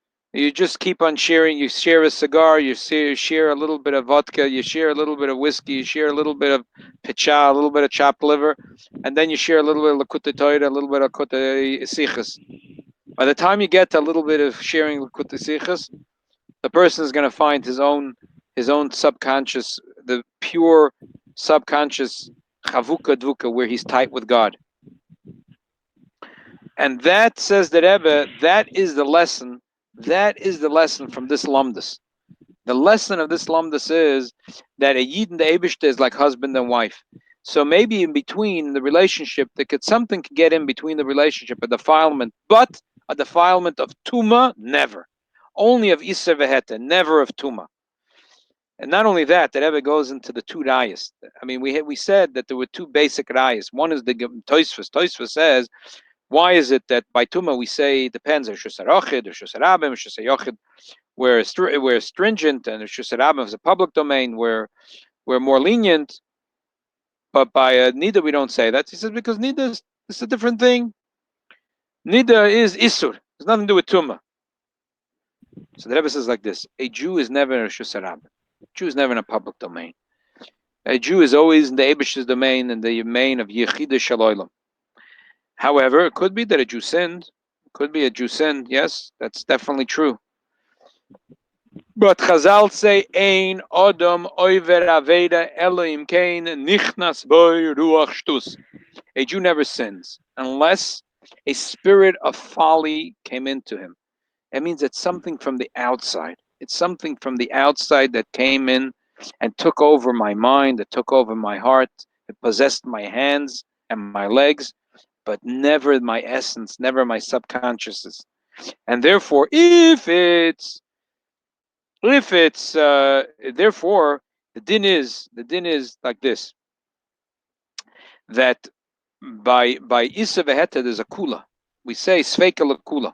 keep on sharing. You share a cigar, you share a little bit of vodka, you share a little bit of whiskey, you share a little bit of picha, a little bit of chopped liver, and then you share a little bit of lakutei Torah, a little bit of lakutei sichas. By the time you get to a little bit of sharing Likutei Sichos, the person is going to find his own subconscious, the pure subconscious chavuka dvuka, where he's tight with God. And that, says the Rebbe, that is the lesson. That is the lesson from this lumdus. The lesson of this lumdus is that a yid and the Eibishter is like husband and wife. So maybe in between the relationship, something could get in between the relationship, a defilement, but a defilement of tuma, never. Only of iser veheta, never of tuma. And not only that, the Rebbe goes into the two rayas. I mean, we said that there were two basic rayas. One is the Tosfos. Tosfos says, why is it that by tuma we say it depends on Shus HaRochid or Shus HaRabim, Shus HaYochid, we're stringent, and Shus HaRabim is a public domain, we're more lenient. But by nida we don't say that. He says because nida is a different thing. Nida is isur. It's nothing to do with tuma. So the Rebbe says like this: a Jew is never in a Shus HaRabim. A Jew is never in a public domain. A Jew is always in the Eibishter's domain, and the domain of Yechida Shaloilam. However, it could be that a Jew sinned. It could be a Jew sinned. Yes, that's definitely true. But Chazal say, "Ein Adam oiver aveda Elohim kain nichnas boy ruach shtus." A Jew never sins unless a spirit of folly came into him. It means it's something from the outside. It's something from the outside that came in and took over my mind, that took over my heart, it possessed my hands and my legs, but never my essence, never my subconsciousness. And therefore, therefore, the din is like this: that by isa veheta there's a kula. We say sveika lekula.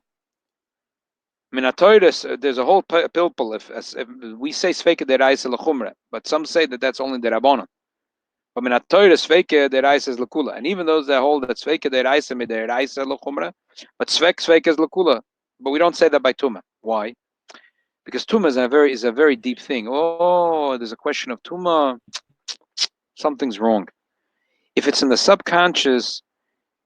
Minatoides, there's a whole pilpul. If we say sveika deraisa lechumra, but some say that that's only derabbanan. But minatoides sveika deraisa is lekula, and even those that hold that sveika deraisa mideraisa lechumra, but sveika is lekula. But we don't say that by tuma. Why? Because tuma is a very deep thing. Oh, there's a question of tuma. Something's wrong. If it's in the subconscious,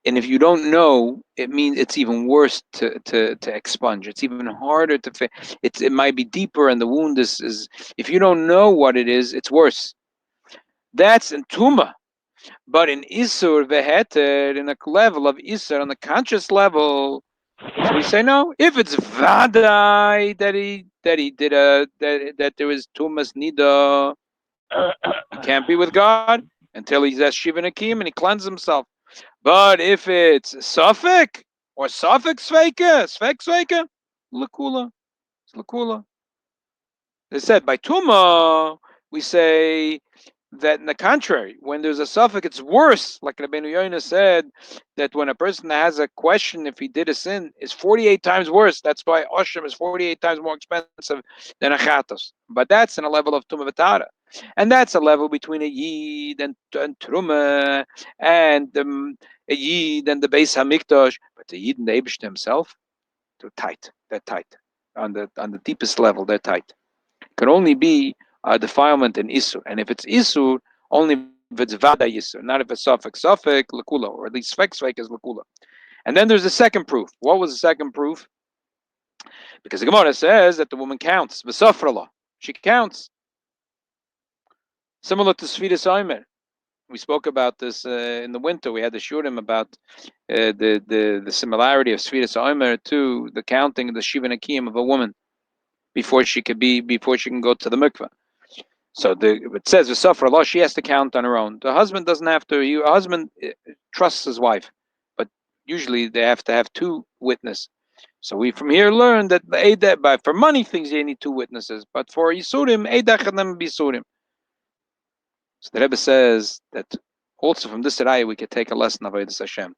and if you don't know, it means it's even worse to expunge. It's even harder to. It might be deeper, and the wound is. If you don't know what it is, it's worse. That's in tuma. But in isur veheter, in a level of isur, on the conscious level, so we say no. If it's vadai that he did that there is tumas nida, he can't be with God until he's at shiva nakim and he cleanses himself. But if it's suffik or suffik sveika, lakula, it's lakula. They said by tuma we say that in the contrary, when there's a suffix, it's worse. Like Rabbi Yochanan said, that when a person has a question if he did a sin, it's 48 times worse. That's why Oshem is 48 times more expensive than a chatos. But that's in a level of Tumah V'Tara. And that's a level between a Yid and Truma, and a Yid and the Beis HaMikdash. But the Yid and the Eibishter himself, they're tight. They're tight. On the deepest level, they're tight. It can only be defilement in Isur. And if it's Isur, only if it's Vada Isur, not if it's Suffolk, Lakula, or at least Svek is Lakula. And then there's the second proof. What was the second proof? Because the Gemara says that the woman counts. V'safrala. She counts. Similar to Sfidas Omer. We spoke about this in the winter. We had the shurim about the similarity of Sfidas Omer to the counting of the Shiva Nakim of a woman before she can go to the mikveh. So it says V'safra Allah, she has to count on her own. The husband doesn't have to. A husband trusts his wife, but usually they have to have two witnesses. So we from here learn that for money things you need two witnesses, but for Yisurim, Eidach and them Bisurim. So the Rebbe says that also from this ayah we could take a lesson of Avodas Hashem.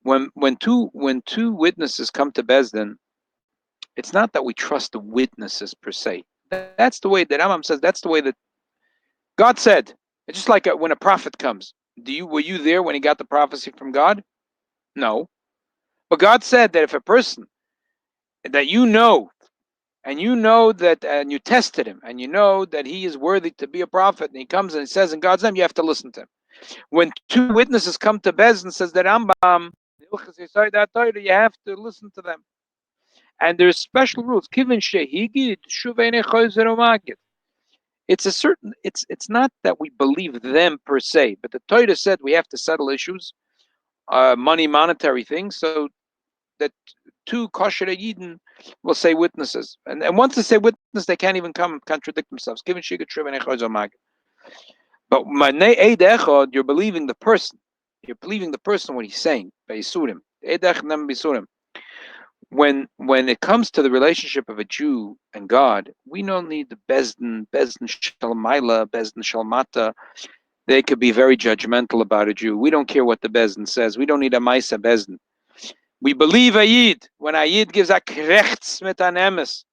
When two witnesses come to Bezdin, it's not that we trust the witnesses per se. That's the way that Rambam says. That's the way that God said. It's just like when a prophet comes. Were you there when he got the prophecy from God? No. But God said that if a person that you know, and you tested him, and you know that he is worthy to be a prophet, and he comes and he says in God's name, you have to listen to him. When two witnesses come to Bez and says that Rambam, you have to listen to them. And there's special rules. It's a certain, it's not that we believe them per se, but the Torah said we have to settle issues, monetary things, so that two kosher Yidden will say witnesses. And once they say witness, they can't even come and contradict themselves. But Eid Echad, you're believing the person. You're believing the person what he's saying. When it comes to the relationship of a Jew and God, we don't need the Bezdin Shalmaila, Bezdin Shalmata. They could be very judgmental about a Jew. We don't care what the Bezdin says. We don't need a Maisa Bezdin. We believe a Yid. When a Yid gives a krechts mit an emes,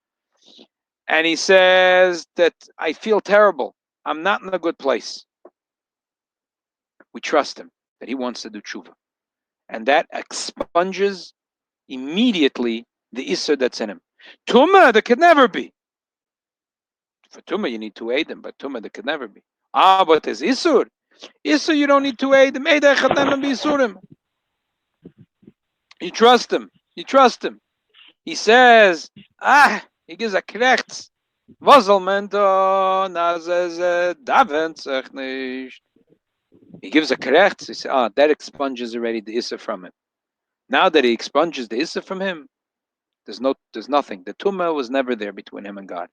and he says that I feel terrible, I'm not in a good place. We trust him that he wants to do tshuva. And that expunges immediately the Isur that's in him. Tumah, that could never be. For Tumah, you need to aid him, but Tumah, that could never be. But there's Isur. Isur, you don't need to aid him. Eid Echad and Bisurim. You trust him. You trust him. He says, he gives a krechts. He gives a krechts. He says, that expunges already the Isur from him. Now that he expunges the Isur from him, there's nothing. The Tumah was never there between him and God.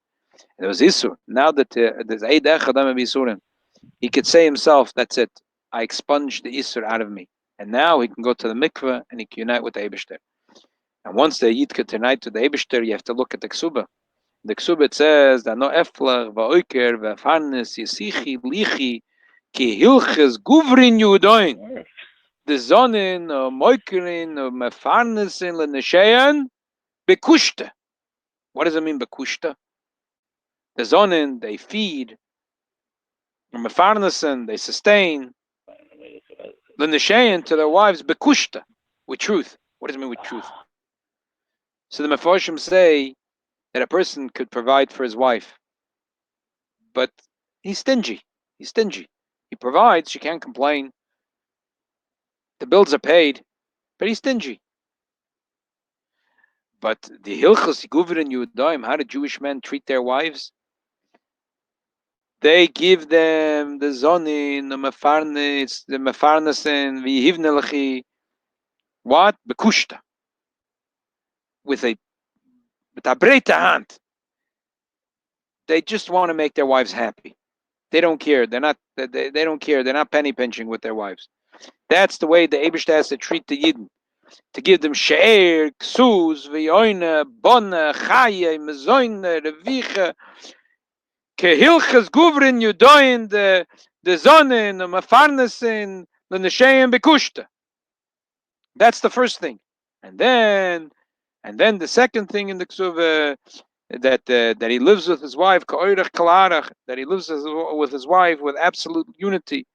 There was Isur. Now that there's Eid Echad Bisurim, he could say himself, that's it. I expunged the Isur out of me. And now he can go to the mikveh and he can unite with the Eibishter. And once the Yid could unite to the Eibishter, you have to look at the Ksuba. The Ksuba, it says that no eflach va'oiker va'farnes yisichi lichi ki hilches guvrin yudoin. The zonin moikerin mefarnesin lenesheyan bekushta. What does it mean bekushta? The zonin, they feed. Mefarnesin, they sustain. Lenesheyan, to their wives, bekushta, with truth. What does it mean with truth? So the Mefarshim say that a person could provide for his wife, but he's stingy. He's stingy. He provides, she can't complain. The bills are paid, but he's stingy. But the Hilchos Guvrin Yudaim, how do Jewish men treat their wives? They give them the zonin, the mefarnes, the mefarnesen, v'yihivnelechi. What? Bekushta. With a breite hand. They just want to make their wives happy. They don't care. They don't care. They're not penny pinching with their wives. That's the way the Eibishter has to treat the Yidden. To give them she'er, ksuz, v'yoyne, bonne, chaye, mezoyne, reviche, kehilches guvrin yudoin, the zonin, the mefarnesin, the nesheim bekushta. That's the first thing. And then the second thing in the ksuv, that he lives with his wife, that he lives with his wife with absolute unity.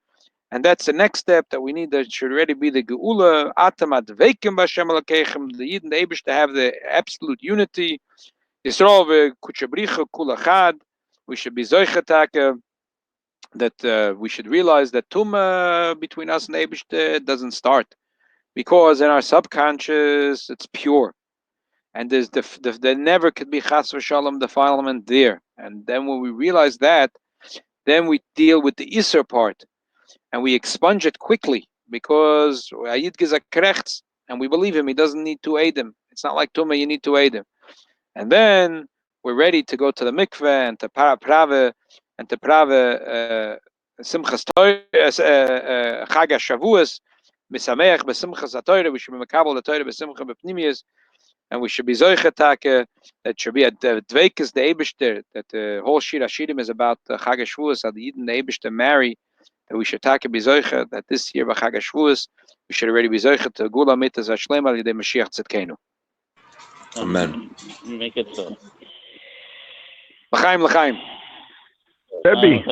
And that's the next step that we need. That should already be the geula. Atamat veikim b'Hashem Elokeichem. The Yid and the Eibush to have the absolute unity. Yisrael v'kuchabricha kul achad. We should be zoichetake. That we should realize that tumah between us and the Eibush doesn't start, because in our subconscious it's pure, and there's there never could be chas v'shalom defilement there. And then when we realize that, then we deal with the Isur part. And we expunge it quickly, because Ayid gives a krechts, and we believe him. He doesn't need to aid him. It's not like Tumah, you need to aid him. And then we're ready to go to the mikveh and to prave simchas Torah, Chag HaShavuos, misameach b'simchas HaTorah. We should be mekabel the Torah b'simcha b'pnimiyos, and we should be zoichetake. That should be a dveikes the Eibishter. That the whole Shir Hashirim is about Chag HaShavuos, how the Yid and the Eibishter marry. That we should take a bizoicha, that this year b'Chag HaShavuos we should already bizoicha to gula mitzvah hashlema al yedei Mashiach tzedkeinu. Amen. Make it so. L'chaim, l'chaim. Rebbe.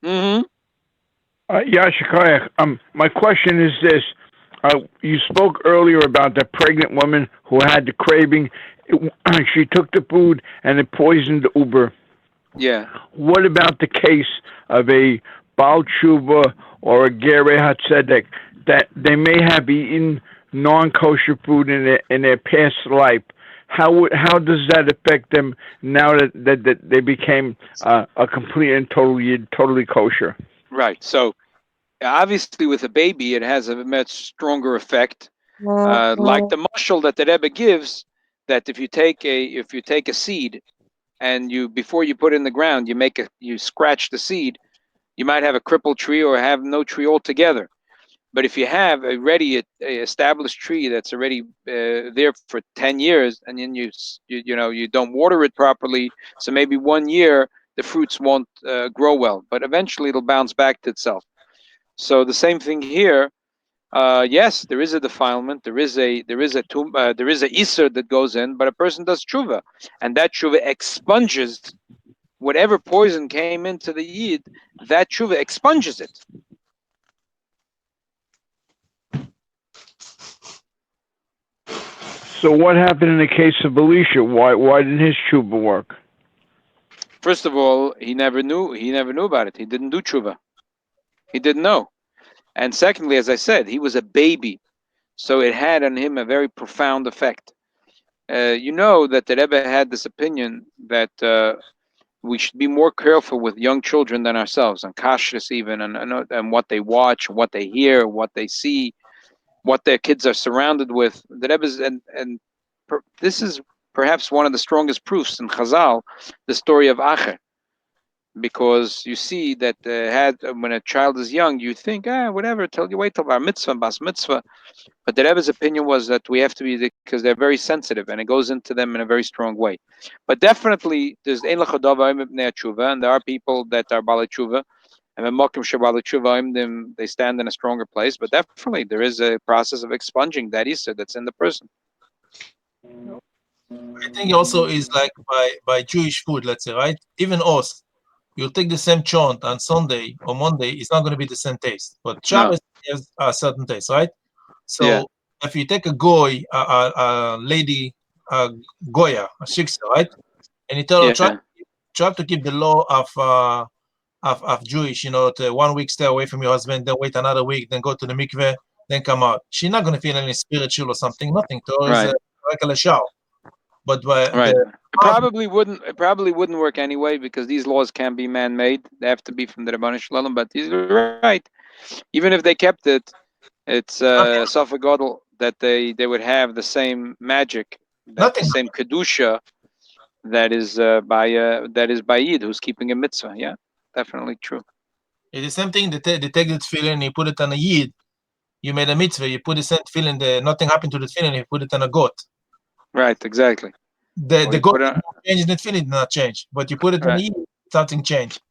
Mm-hmm. My question is this: you spoke earlier about the pregnant woman who had the craving. She took the food and it poisoned the Uber. Yeah. What about the case of a Baal Tshuva or a Gerei HaTzedek that they may have eaten non-kosher food in their past life? how does that affect them now that they became a complete and totally kosher? Right. So obviously, with a baby, it has a much stronger effect. Like the mashal that the Rebbe gives, that if you take a seed and before you put it in the ground, you scratch the seed, you might have a crippled tree or have no tree altogether. But if you have a established tree that's already there for 10 years, and then you don't water it properly, so maybe 1 year the fruits won't grow well, but eventually it'll bounce back to itself. So the same thing here. Yes, there is a defilement. There is a isur that goes in, but a person does tshuva, and that tshuva expunges whatever poison came into the yid. That tshuva expunges it. So what happened in the case of Elisha? Why didn't his tshuva work? First of all, he never knew about it. He didn't do tshuva. He didn't know. And secondly, as I said, he was a baby, so it had on him a very profound effect. You know that the Rebbe had this opinion that we should be more careful with young children than ourselves, and kashrus even, and what they watch, what they hear, what they see, what their kids are surrounded with. The Rebbe's, this is perhaps one of the strongest proofs in Chazal, the story of Acher. Because you see that when a child is young, you think, whatever, wait till bar mitzvah, bas mitzvah. But the Rebbe's opinion was that we have to be, because they're very sensitive, and it goes into them in a very strong way. But definitely, there's ein l'chodava ibnei tshuva, and there are people that are balei tshuva, and when mokim shebalei tshuva, they stand in a stronger place. But definitely, there is a process of expunging that isur that's in the person. I think also is like by Jewish food, let's say, right? Even us. You'll take the same chont on Sunday or Monday, it's not going to be the same taste. But Shabbos has a certain taste, right? So if you take a goy, a lady, a goya, a shiksa, right? And you tell her, try to keep the law of Jewish, to 1 week stay away from your husband, then wait another week, then go to the mikveh, then come out. She's not going to feel any spiritual or something, nothing. To her is a regular shower. But It probably wouldn't work anyway, because these laws can't be man-made. They have to be from the Rabbanan Shalom. But he's right. Even if they kept it, it's Safek Gadol that they would have the same magic, the same kedusha that is by Yid who's keeping a mitzvah. Yeah, definitely true. It's the same thing. They take the tefillin and you put it on a Yid. You made a mitzvah. You put the same tefillin. Nothing happened to the tefillin. You put it on a goat. Right, exactly. The goat change, the tefillin did not change, but you put it on the Yid, something changed.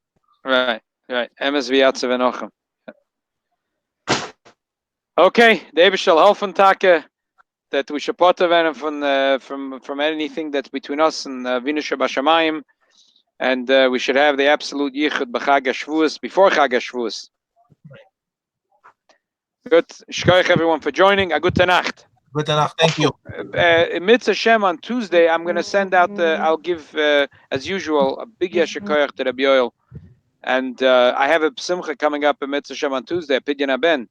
Right. Emes v'yatzav enochem. Okay, the Eibusher shall helfen take that we should potter from anything that's between us and Avinu Shebashamayim, and we should have the absolute yichud b'Chag HaShavuos, before Chag HaShavuos. Good. Shkoyach everyone for joining. A gute Nacht. Gute Nacht. Thank you. Mitzvah Shem on Tuesday, I'm going to send out. I'll give, as usual, a big yesher koyach to Rabbi Yoel, and I have a simcha coming up at Mitzvah Shem on Tuesday at Pidyon HaBen.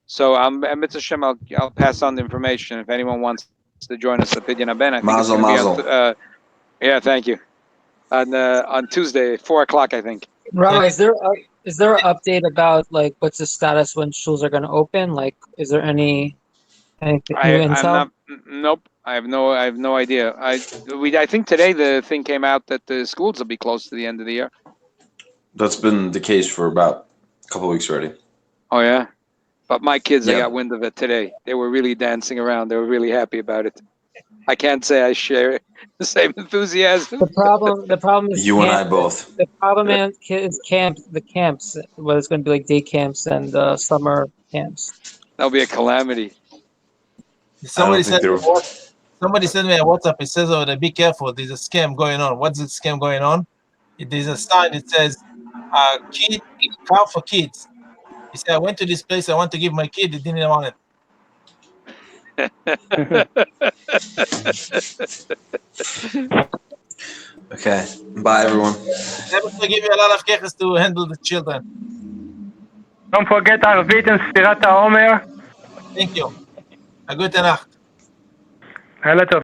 So at Mitzvah Shem, I'll pass on the information if anyone wants to join us at Pidyon HaBen. I think it's gonna be yeah, thank you. On Tuesday, 4:00, I think. Rabbi, is there an update about like what's the status when shuls are going to open? Like, is there anything new intel? Nope. I have no idea. I think today the thing came out that the schools will be closed to the end of the year. That's been the case for about a couple of weeks already. Oh yeah, but my kids, I got wind of it today. They were really dancing around. They were really happy about it. I can't say I share the same enthusiasm. The problem is you and I both. The problem is the camps. Well, it's going to be like day camps and summer camps. That'll be a calamity. Somebody said me on WhatsApp. It says, "Oh, be careful. There's a scam going on." What's the scam going on? There's a sign. It says, "Car for kids." He said, "I went to this place. I want to give my kid. They didn't want it." Okay. Bye, everyone. They will give you a lot of kechas to handle the children. Don't forget Arvit and Sfirat HaOmer. Thank you. A gute Nacht.